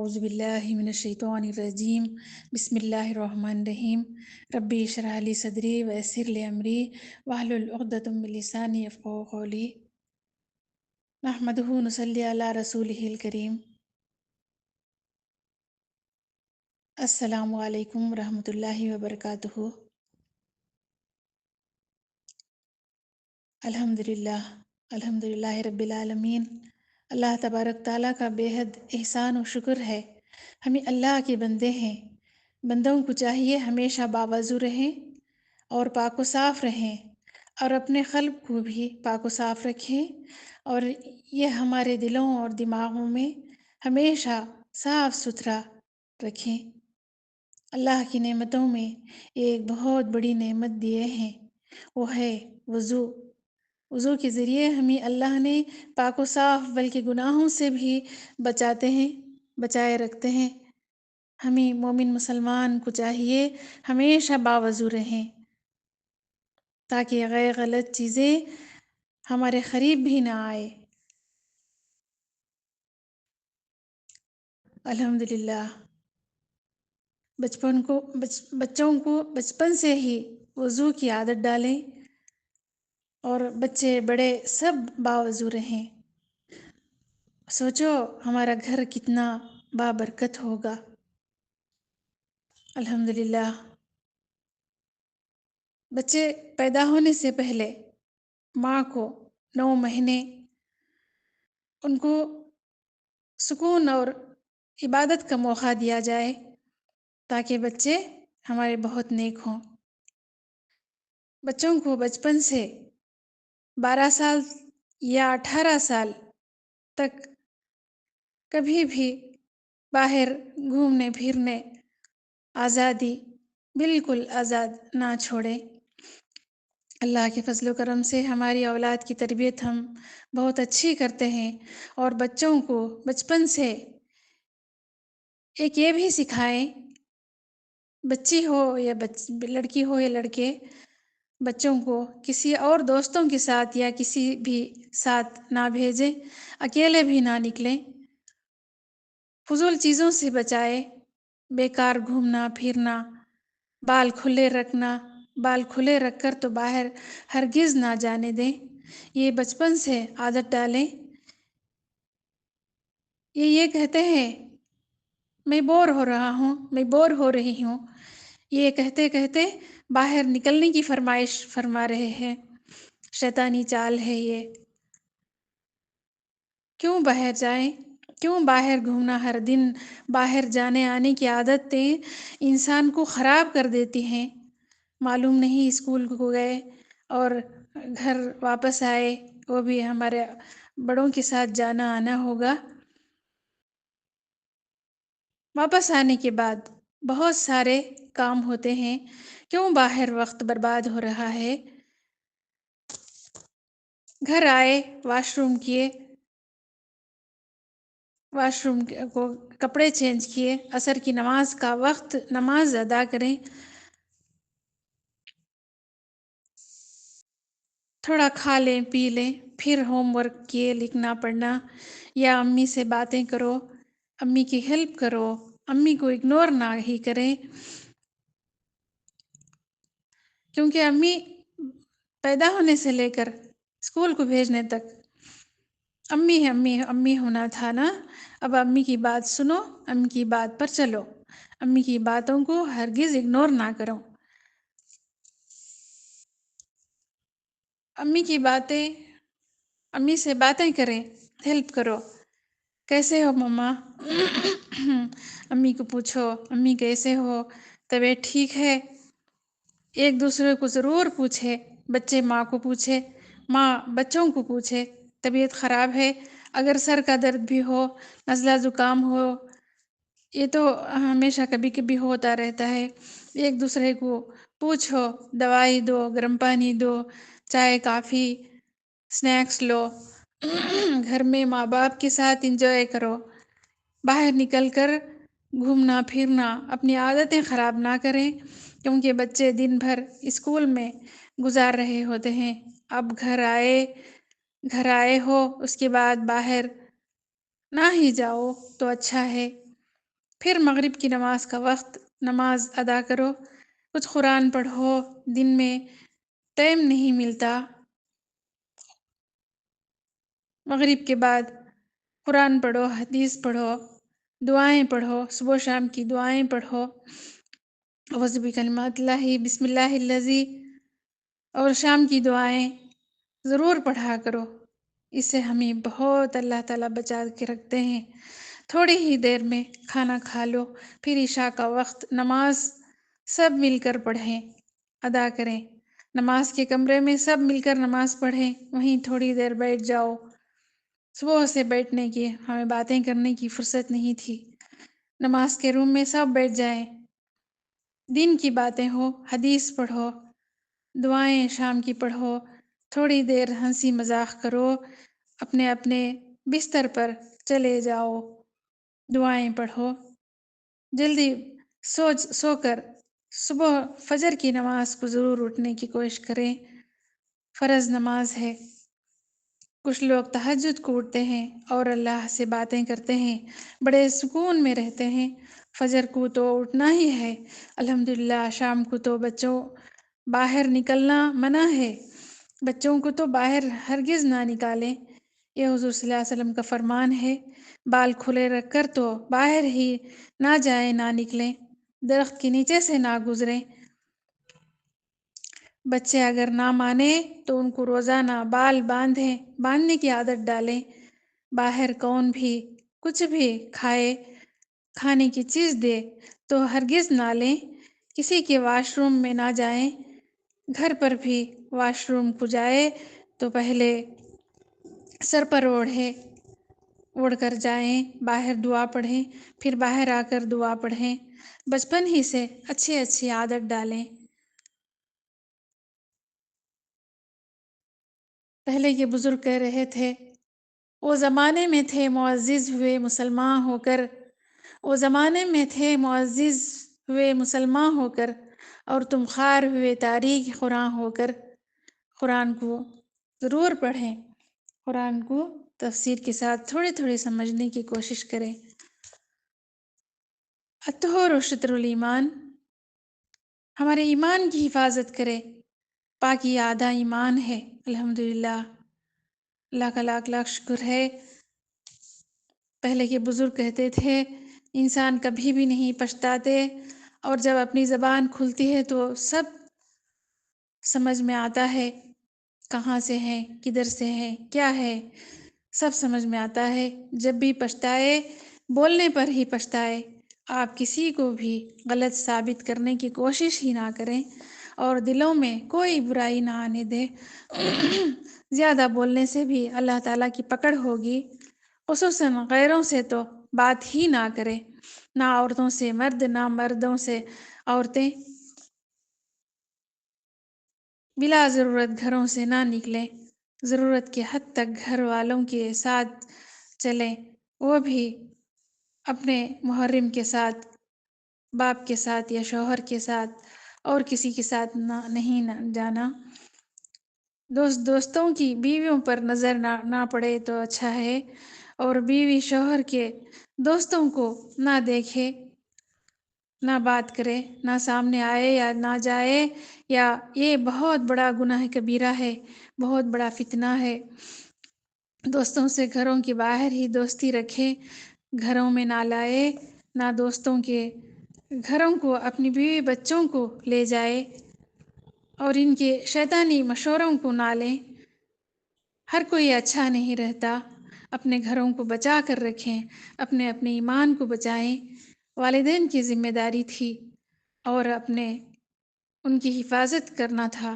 اعوذ باللہ من الشیطان الرجیم بسم اللہ الرحمن الرحیم ربی اشرح لی صدری ویسر لی امری واحلل عقدۃ من لسانی یفقہوا قولی نحمدہ نصلی علی رسولہ الکریم۔ السلام علیکم ورحمۃ اللہ وبرکاتہ۔ الحمدللہ رب العالمین۔ اللہ تبارک تعالیٰ کا بے حد احسان و شکر ہے۔ ہمیں اللہ کے بندے ہیں، بندوں کو چاہیے ہمیشہ باوضو رہیں اور پاک و صاف رہیں اور اپنے قلب کو بھی پاک و صاف رکھیں، اور یہ ہمارے دلوں اور دماغوں میں ہمیشہ صاف ستھرا رکھیں۔ اللہ کی نعمتوں میں ایک بہت بڑی نعمت دیے ہیں، وہ ہے وضو۔ وضو کے ذریعے ہمیں اللہ نے پاک و صاف بلکہ گناہوں سے بھی بچائے رکھتے ہیں۔ ہمیں مومن مسلمان کو چاہیے ہمیشہ باوضو رہیں تاکہ غیر غلط چیزیں ہمارے قریب بھی نہ آئے۔ الحمدللہ بچوں کو بچپن سے ہی وضو کی عادت ڈالیں اور بچے بڑے سب باوضو رہیں۔ سوچو ہمارا گھر کتنا بابرکت ہوگا۔ الحمدللہ بچے پیدا ہونے سے پہلے ماں کو 9 مہینے ان کو سکون اور عبادت کا موقع دیا جائے تاکہ بچے ہمارے بہت نیک ہوں۔ بچوں کو بچپن سے 12 سال یا 18 سال تک کبھی بھی باہر گھومنے پھرنے آزادی بالکل آزاد نہ چھوڑیں۔ اللہ کے فضل و کرم سے ہماری اولاد کی تربیت ہم بہت اچھی کرتے ہیں، اور بچوں کو بچپن سے ایک یہ بھی سکھائیں، بچی ہو یا لڑکی ہو یا لڑکے، بچوں کو کسی اور دوستوں کے ساتھ یا کسی بھی ساتھ نہ بھیجیں، اکیلے بھی نہ نکلیں، فضول چیزوں سے بچائیں، بیکار گھومنا پھرنا، بال کھلے رکھ کر تو باہر ہرگز نہ جانے دیں۔ یہ بچپن سے عادت ڈالیں۔ یہ کہتے ہیں میں بور ہو رہا ہوں، میں بور ہو رہی ہوں، یہ کہتے کہتے باہر نکلنے کی فرمائش فرما رہے ہیں۔ شیطانی چال ہے یہ۔ کیوں باہر جائیں؟ کیوں باہر گھومنا؟ ہر دن باہر جانے آنے کی عادتیں انسان کو خراب کر دیتی ہیں۔ معلوم نہیں اسکول کو گئے اور گھر واپس آئے، وہ بھی ہمارے بڑوں کے ساتھ جانا آنا ہوگا۔ واپس آنے کے بعد بہت سارے کام ہوتے ہیں، کیوں باہر وقت برباد ہو رہا ہے؟ گھر آئے، واش روم کو کپڑے چینج کیے، عصر کی نماز کا وقت نماز ادا کریں، تھوڑا کھا لیں پی لیں، پھر ہوم ورک کیے، لکھنا پڑھنا، یا امی سے باتیں کرو، امی کی ہیلپ کرو، امی کو اگنور نہ ہی کریں، کیونکہ امی پیدا ہونے سے لے کر اسکول کو بھیجنے تک امی ہونا تھا نا۔ اب امی کی بات سنو، امی کی بات پر چلو، امی کی باتوں کو ہرگز اگنور نہ کرو۔ امی سے باتیں کریں، ہیلپ کرو۔ کیسے ہو مما؟ امی کو پوچھو، امی کیسے ہو؟ طبیعت ٹھیک ہے؟ ایک دوسرے کو ضرور پوچھے، بچے ماں کو پوچھے، ماں بچوں کو پوچھے طبیعت خراب ہے۔ اگر سر کا درد بھی ہو، نزلہ زکام ہو، یہ تو ہمیشہ کبھی کبھی ہوتا رہتا ہے، ایک دوسرے کو پوچھو، دوائی دو، گرم پانی دو، چائے کافی سنیکس لو، گھر میں ماں باپ کے ساتھ انجوائے کرو۔ باہر نکل کر گھومنا پھرنا اپنی عادتیں خراب نہ کریں، کیونکہ بچے دن بھر اسکول میں گزار رہے ہوتے ہیں۔ اب گھر آئے ہو، اس کے بعد باہر نہ ہی جاؤ تو اچھا ہے۔ پھر مغرب کی نماز کا وقت نماز ادا کرو، کچھ قرآن پڑھو، دن میں ٹائم نہیں ملتا۔ مغرب کے بعد قرآن پڑھو، حدیث پڑھو، دعائیں پڑھو، صبح و شام کی دعائیں پڑھو، اعوذ بکلمات اللہ بسم اللہ الذی، اور شام کی دعائیں ضرور پڑھا کرو۔ اس سے ہمیں بہت اللہ تعالیٰ بچا کے رکھتے ہیں۔ تھوڑی ہی دیر میں کھانا کھا لو، پھر عشاء کا وقت نماز سب مل کر پڑھیں، ادا کریں۔ نماز کے کمرے میں سب مل کر نماز پڑھیں، وہیں تھوڑی دیر بیٹھ جاؤ۔ صبح سے بیٹھنے کی، ہمیں باتیں کرنے کی فرصت نہیں تھی۔ نماز کے روم میں سب بیٹھ جائیں، دین کی باتیں ہو، حدیث پڑھو، دعائیں شام کی پڑھو، تھوڑی دیر ہنسی مذاق کرو، اپنے اپنے بستر پر چلے جاؤ، دعائیں پڑھو، جلدی سو کر صبح فجر کی نماز کو ضرور اٹھنے کی کوشش کریں، فرض نماز ہے۔ کچھ لوگ تہجد کو اٹھتے ہیں اور اللہ سے باتیں کرتے ہیں، بڑے سکون میں رہتے ہیں۔ فجر کو تو اٹھنا ہی ہے، الحمدللہ۔ شام کو تو بچوں باہر نکلنا منع ہے، بچوں کو تو باہر ہرگز نہ نکالیں، یہ حضور صلی اللہ علیہ وسلم کا فرمان ہے۔ بال کھلے رکھ کر تو باہر ہی نہ جائیں، نہ نکلیں، درخت کے نیچے سے نہ گزریں۔ بچے اگر نہ مانے تو ان کو روزانہ بال باندھنے کی عادت ڈالیں۔ باہر کون بھی کچھ بھی کھانے کی چیز دے تو ہرگز نہ لیں، کسی کے واش روم میں نہ جائیں، گھر پر بھی واش روم کو جائے تو پہلے سر پر اوڑھ کر جائیں، باہر دعا پڑھیں، پھر باہر آ کر دعا پڑھیں۔ بچپن ہی سے اچھی عادت ڈالیں۔ پہلے کے بزرگ کہہ رہے تھے، وہ زمانے میں تھے معزز ہوئے مسلمان ہو کر، وہ زمانے میں تھے معزز ہوئے مسلمان ہو کر، اور تم خوار ہوئے تاریخ قرآن ہو کر۔ قرآن کو ضرور پڑھیں، قرآن کو تفسیر کے ساتھ تھوڑی سمجھنے کی کوشش کریں۔ الطہور شطر الایمان، ہمارے ایمان کی حفاظت کرے، پاکی آدھا ایمان ہے، الحمدللہ۔ اللہ کا لاکھ لاکھ شکر ہے۔ پہلے کے بزرگ کہتے تھے، انسان کبھی بھی نہیں پچھتاتے، اور جب اپنی زبان کھلتی ہے تو سب سمجھ میں آتا ہے، کہاں سے ہے، کدھر سے ہے، کیا ہے، سب سمجھ میں آتا ہے۔ جب بھی پچھتائے، بولنے پر ہی پچھتائے۔ آپ کسی کو بھی غلط ثابت کرنے کی کوشش ہی نہ کریں، اور دلوں میں کوئی برائی نہ آنے دیں۔ زیادہ بولنے سے بھی اللہ تعالیٰ کی پکڑ ہوگی، خصوصاً غیروں سے تو بات ہی نہ کریں، نہ عورتوں سے مرد، نہ مردوں سے عورتیں۔ بلا ضرورت گھروں سے نہ نکلیں، ضرورت کے حد تک گھر والوں کے ساتھ چلیں، وہ بھی اپنے محرم کے ساتھ، باپ کے ساتھ یا شوہر کے ساتھ، اور کسی کے ساتھ نہیں جانا۔ دوستوں کی بیویوں پر نظر نہ پڑے تو اچھا ہے، اور بیوی شوہر کے دوستوں کو نہ دیکھے، نہ بات کرے، نہ سامنے آئے یا نہ جائے، یا یہ بہت بڑا گناہ کبیرہ ہے، بہت بڑا فتنہ ہے۔ دوستوں سے گھروں کے باہر ہی دوستی رکھے، گھروں میں نہ لائے، نہ دوستوں کے گھروں کو اپنی بیوی بچوں کو لے جائے، اور ان کے شیطانی مشوروں کو نہ لیں۔ ہر کوئی اچھا نہیں رہتا، اپنے گھروں کو بچا کر رکھیں، اپنے ایمان کو بچائیں۔ والدین کی ذمہ داری تھی، اور ان کی حفاظت کرنا تھا،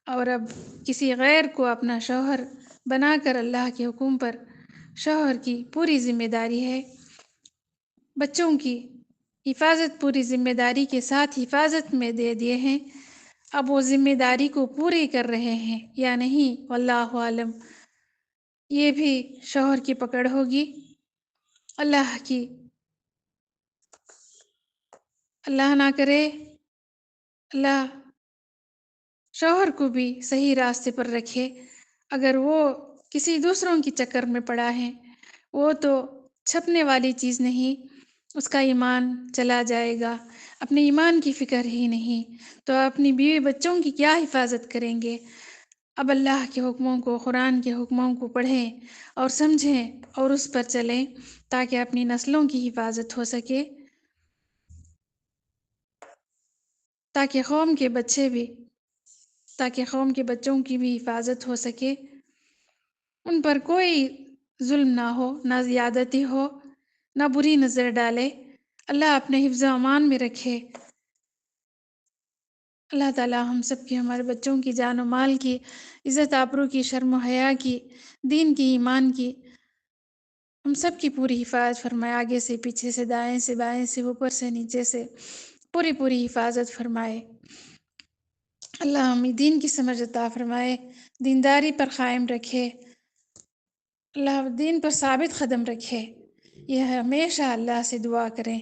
اور اب کسی غیر کو اپنا شوہر بنا کر اللہ کے حکم پر شوہر کی پوری ذمہ داری ہے۔ بچوں کی حفاظت پوری ذمہ داری کے ساتھ حفاظت میں دے دیے ہیں، اب وہ ذمہ داری کو پوری کر رہے ہیں یا نہیں، واللہ عالم۔ یہ بھی شوہر کی پکڑ ہوگی، اللہ نہ کرے، اللہ شوہر کو بھی صحیح راستے پر رکھے۔ اگر وہ کسی دوسروں کی چکر میں پڑا ہے، وہ تو چھپنے والی چیز نہیں، اس کا ایمان چلا جائے گا، اپنے ایمان کی فکر ہی نہیں تو اپنی بیوی بچوں کی کیا حفاظت کریں گے؟ اب اللہ کے حکموں کو، قرآن کے حکموں کو پڑھیں اور سمجھیں اور اس پر چلیں تاکہ اپنی نسلوں کی حفاظت ہو سکے، تاکہ قوم کے بچوں کی بھی حفاظت ہو سکے، ان پر کوئی ظلم نہ ہو، نہ زیادتی ہو، نہ بری نظر ڈالے۔ اللہ اپنے حفظ و امان میں رکھے۔ اللہ تعالیٰ ہم سب کی، ہمارے بچوں کی جان و مال کی، عزت آبرو کی، شرم و حیا کی، دین کی، ایمان کی، ہم سب کی پوری حفاظت فرمائے، آگے سے، پیچھے سے، دائیں سے، بائیں سے، اوپر سے، نیچے سے، پوری حفاظت فرمائے۔ اللہ ہمیں دین کی سمجھ عطا فرمائے، دینداری پر قائم رکھے، اللہ دین پر ثابت قدم رکھے، یہ ہمیشہ اللہ سے دعا کریں۔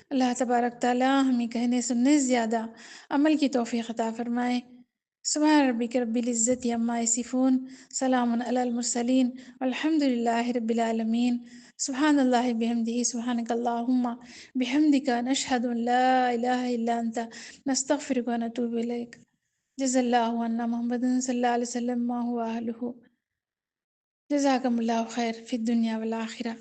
اللہ تبارک تعالیٰ ہمیں کہنے سننے سے زیادہ عمل کی توفیق عطا فرمائے۔ سبحان ربک رب العزت عما یصفون، سلام علی المرسلین، والحمد للہ رب العالمین۔ سبحان اللہ بحمدہ، سبحانک اللہم بحمدک، نشہد ان لا الہ الا انت، نستغفرک و نتوب الیک۔ جزا اللہ عنا محمد صلی اللہ علیہ وسلم ما هو اہلہ۔ جزاکم اللہ خیر فی الدنیا والآخرہ۔